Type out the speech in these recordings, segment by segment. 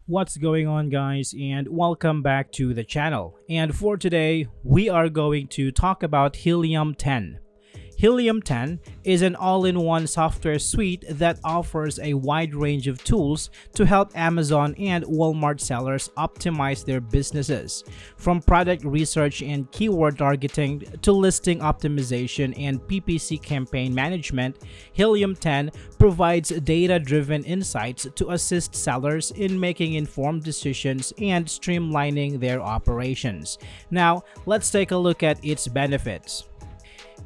What's going on, guys, and welcome back to the channel. And for today, we are going to talk about Helium 10. Helium 10 is an all-in-one software suite that offers a wide range of tools to help Amazon and Walmart sellers optimize their businesses. From product research and keyword targeting to listing optimization and PPC campaign management, Helium 10 provides data-driven insights to assist sellers in making informed decisions and streamlining their operations. Now, let's take a look at its benefits.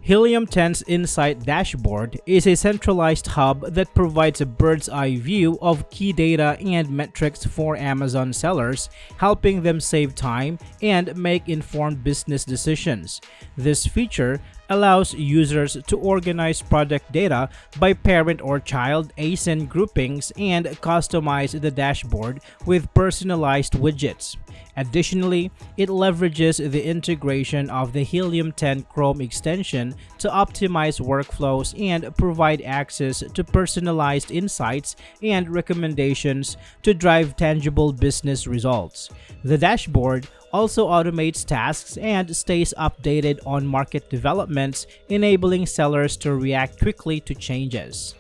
Helium 10's Insight Dashboard is a centralized hub that provides a bird's-eye view of key data and metrics for Amazon sellers, helping them save time and make informed business decisions. This feature allows users to organize product data by parent or child ASIN groupings and customize the dashboard with personalized widgets. Additionally, it leverages the integration of the Helium 10 Chrome extension to optimize workflows and provide access to personalized insights and recommendations to drive tangible business results. The dashboard also automates tasks and stays updated on market developments, enabling sellers to react quickly to changes.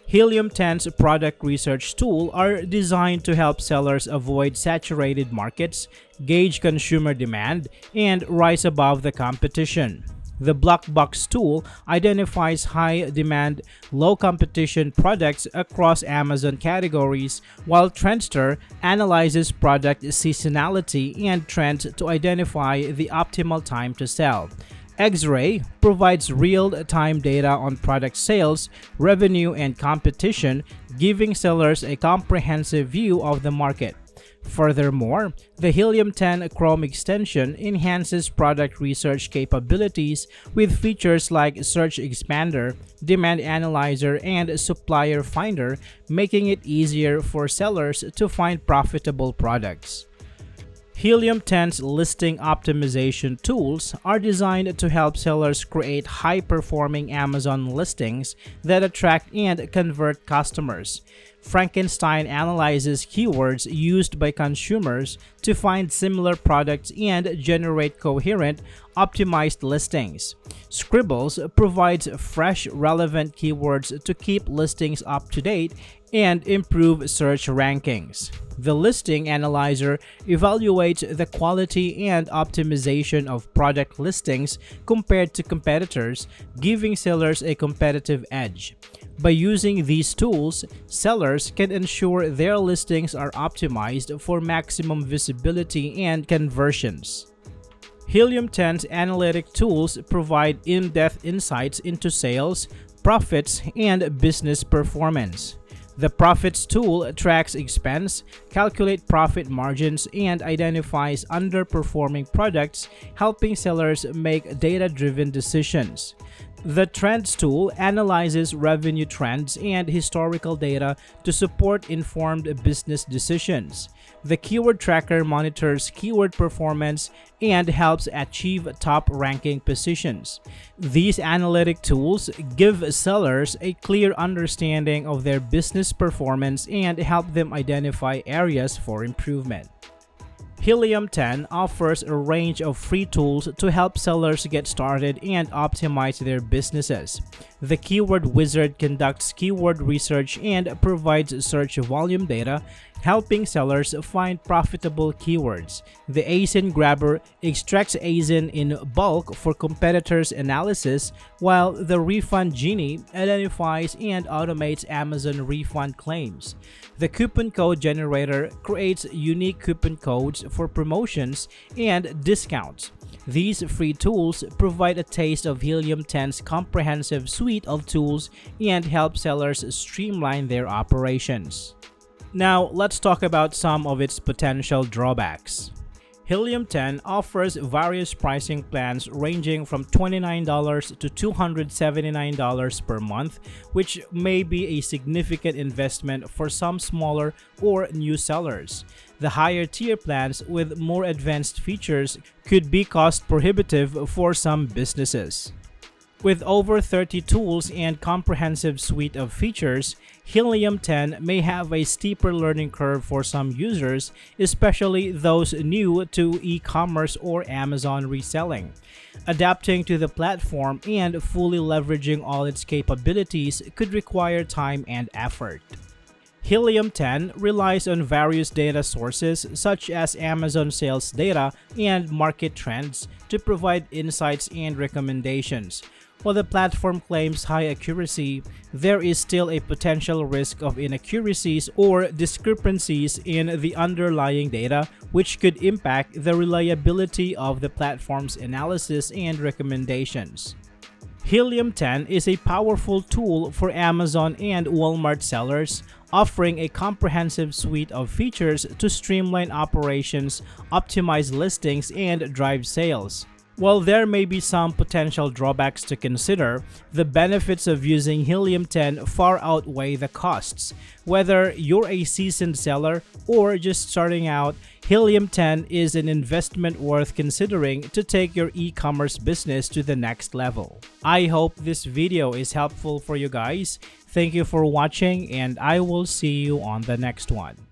Helium 10's product research tool are designed to help sellers avoid saturated markets, gauge consumer demand, and rise above the competition. The Black Box tool identifies high-demand, low-competition products across Amazon categories, while Trendster analyzes product seasonality and trends to identify the optimal time to sell. X-Ray provides real-time data on product sales, revenue, and competition, giving sellers a comprehensive view of the market. Furthermore, the Helium 10 Chrome extension enhances product research capabilities with features like Search Expander, Demand Analyzer, and Supplier Finder, making it easier for sellers to find profitable products. Helium 10's listing optimization tools are designed to help sellers create high-performing Amazon listings that attract and convert customers. Frankenstein analyzes keywords used by consumers to find similar products and generate coherent, optimized listings. Scribbles provides fresh, relevant keywords to keep listings up to date and improve search rankings. The Listing Analyzer evaluates the quality and optimization of product listings compared to competitors, giving sellers a competitive edge. By using these tools, sellers can ensure their listings are optimized for maximum visibility and conversions. Helium 10's analytic tools provide in-depth insights into sales, profits, and business performance. The Profits tool tracks expense, calculates profit margins, and identifies underperforming products, helping sellers make data-driven decisions. The Trends tool analyzes revenue trends and historical data to support informed business decisions. The Keyword Tracker monitors keyword performance and helps achieve top-ranking positions. These analytic tools give sellers a clear understanding of their business performance and help them identify areas for improvement. Helium 10 offers a range of free tools to help sellers get started and optimize their businesses. The Keyword Wizard conducts keyword research and provides search volume data, helping sellers find profitable keywords. The ASIN Grabber extracts ASIN in bulk for competitors' analysis, while the Refund Genie identifies and automates Amazon refund claims. The Coupon Code Generator creates unique coupon codes for promotions and discounts. These free tools provide a taste of Helium 10's comprehensive suite of tools and help sellers streamline their operations. Now, let's talk about some of its potential drawbacks. Helium 10 offers various pricing plans ranging from $29 to $279 per month, which may be a significant investment for some smaller or new sellers. The higher tier plans with more advanced features could be cost prohibitive for some businesses. With over 30 tools and comprehensive suite of features, Helium 10 may have a steeper learning curve for some users, especially those new to e-commerce or Amazon reselling. Adapting to the platform and fully leveraging all its capabilities could require time and effort. Helium 10 relies on various data sources such as Amazon sales data and market trends to provide insights and recommendations. While the platform claims high accuracy, there is still a potential risk of inaccuracies or discrepancies in the underlying data, which could impact the reliability of the platform's analysis and recommendations. Helium 10 is a powerful tool for Amazon and Walmart sellers, offering a comprehensive suite of features to streamline operations, optimize listings, and drive sales. While there may be some potential drawbacks to consider, the benefits of using Helium 10 far outweigh the costs. Whether you're a seasoned seller or just starting out, Helium 10 is an investment worth considering to take your e-commerce business to the next level. I hope this video is helpful for you guys. Thank you for watching, and I will see you on the next one.